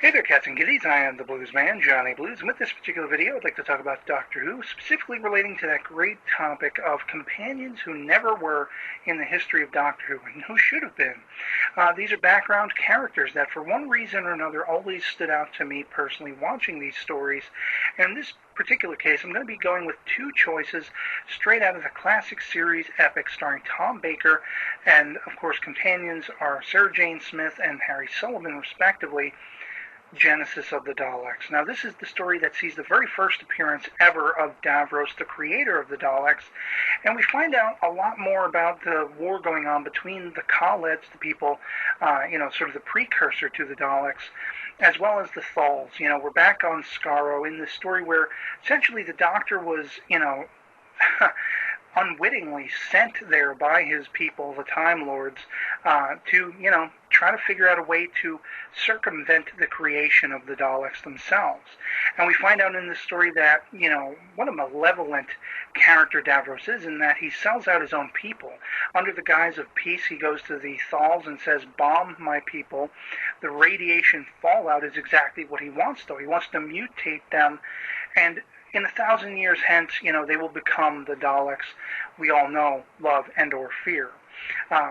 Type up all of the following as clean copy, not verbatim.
Hey there, cats and kitties. I am the Blues Man, Johnny Blues, and with this particular video, I'd like to talk about Doctor Who, specifically relating to that great topic of companions who never were in the history of Doctor Who, and who should have been. These are background characters that, for one reason or another, always stood out to me personally watching these stories, and in this particular case, I'm going to be going with two choices straight out of the classic series epic starring Tom Baker, and, of course, companions are Sarah Jane Smith and Harry Sullivan, respectively. Genesis of the Daleks. Now, this is the story that sees the very first appearance ever of Davros, the creator of the Daleks, and we find out a lot more about the war going on between the Khalids, the people, sort of the precursor to the Daleks, as well as the Thals. We're back on Skaro in this story where essentially the Doctor was, unwittingly sent there by his people, the Time Lords, to, try to figure out a way to circumvent the creation of the Daleks themselves. And we find out in this story that, what a malevolent character Davros is, in that he sells out his own people. Under the guise of peace, he goes to the Thals and says, "Bomb my people." The radiation fallout is exactly what he wants, though. He wants to mutate them, and in 1,000 years hence, they will become the Daleks we all know, love, and or fear,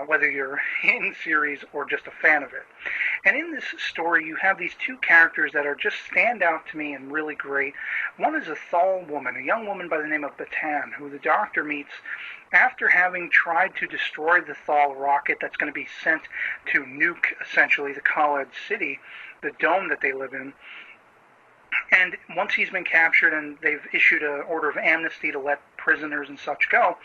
whether you're in series or just a fan of it. And in this story, you have these two characters that are just stand out to me and really great. One is a Thal woman, a young woman by the name of Bettan, who the Doctor meets after having tried to destroy the Thal rocket that's going to be sent to nuke, essentially, the Khalid city, the dome that they live in. And once he's been captured and they've issued an order of amnesty to let prisoners and such go,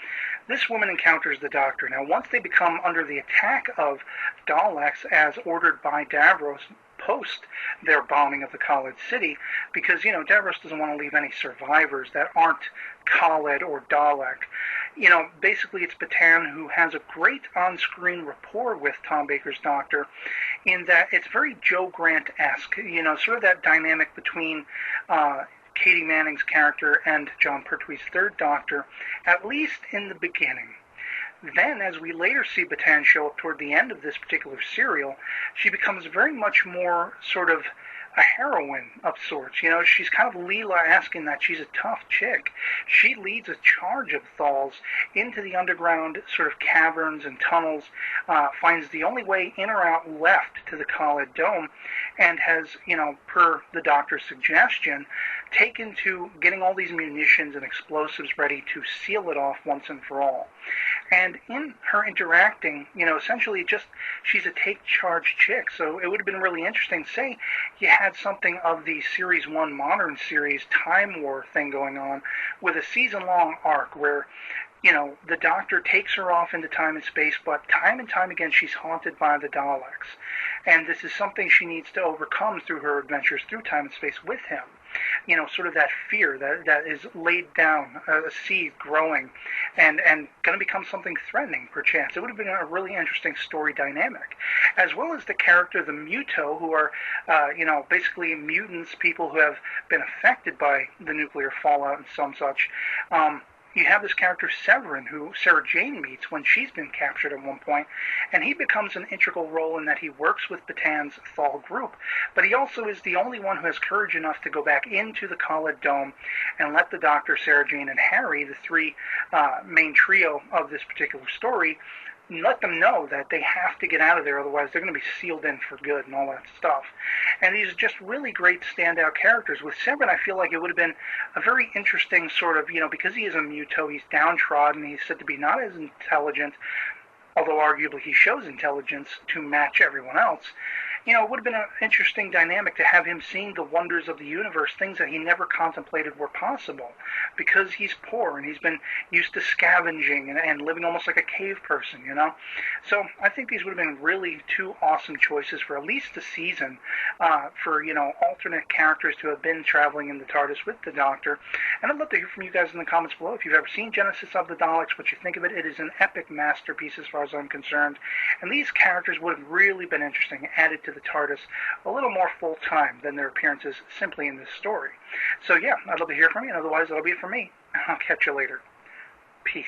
this woman encounters the Doctor. Now, once they become under the attack of Daleks, as ordered by Davros, post their bombing of the Khalid city, because, Davros doesn't want to leave any survivors that aren't Khalid or Dalek. Basically it's Bettan who has a great on-screen rapport with Tom Baker's Doctor, in that it's very Joe Grant-esque, sort of that dynamic between Katie Manning's character and John Pertwee's third Doctor, at least in the beginning. Then, as we later see Bettan show up toward the end of this particular serial, she becomes very much more sort of a heroine of sorts. She's kind of Leela-esque in that she's a tough chick. She leads a charge of Thals into the underground sort of caverns and tunnels, finds the only way in or out left to the Khalid Dome, and has, per the Doctor's suggestion, taken to getting all these munitions and explosives ready to seal it off once and for all. And in her interacting, essentially she's a take-charge chick, so it would have been really interesting. Say you had something of the Series 1 modern series Time War thing going on, with a season-long arc where, the Doctor takes her off into time and space, but time and time again she's haunted by the Daleks. And this is something she needs to overcome through her adventures through time and space with him. Sort of that fear that is laid down, a seed growing, and going to become something threatening, perchance. It would have been a really interesting story dynamic. As well as the character, the Muto, who are, basically mutants, people who have been affected by the nuclear fallout and some such. You have this character Sevrin, who Sarah Jane meets when she's been captured at one point, and he becomes an integral role in that he works with Bettan's Thal group, but he also is the only one who has courage enough to go back into the Khalid Dome and let the Doctor, Sarah Jane, and Harry, the three main trio of this particular story, let them know that they have to get out of there, otherwise they're going to be sealed in for good and all that stuff. And these are just really great standout characters. With Sevrin, I feel like it would have been a very interesting sort of, because he is a Muto, he's downtrodden, he's said to be not as intelligent, although arguably he shows intelligence to match everyone else. It would have been an interesting dynamic to have him seeing the wonders of the universe, things that he never contemplated were possible, because he's poor and he's been used to scavenging and living almost like a cave person, So I think these would have been really two awesome choices for at least a season, for, alternate characters to have been traveling in the TARDIS with the Doctor. And I'd love to hear from you guys in the comments below. If you've ever seen Genesis of the Daleks, what you think of it. It is an epic masterpiece as far as I'm concerned. And these characters would have really been interesting, added to the TARDIS a little more full-time than their appearances simply in this story. So yeah, I'd love to hear from you, and otherwise that'll be it for me. I'll catch you later. Peace.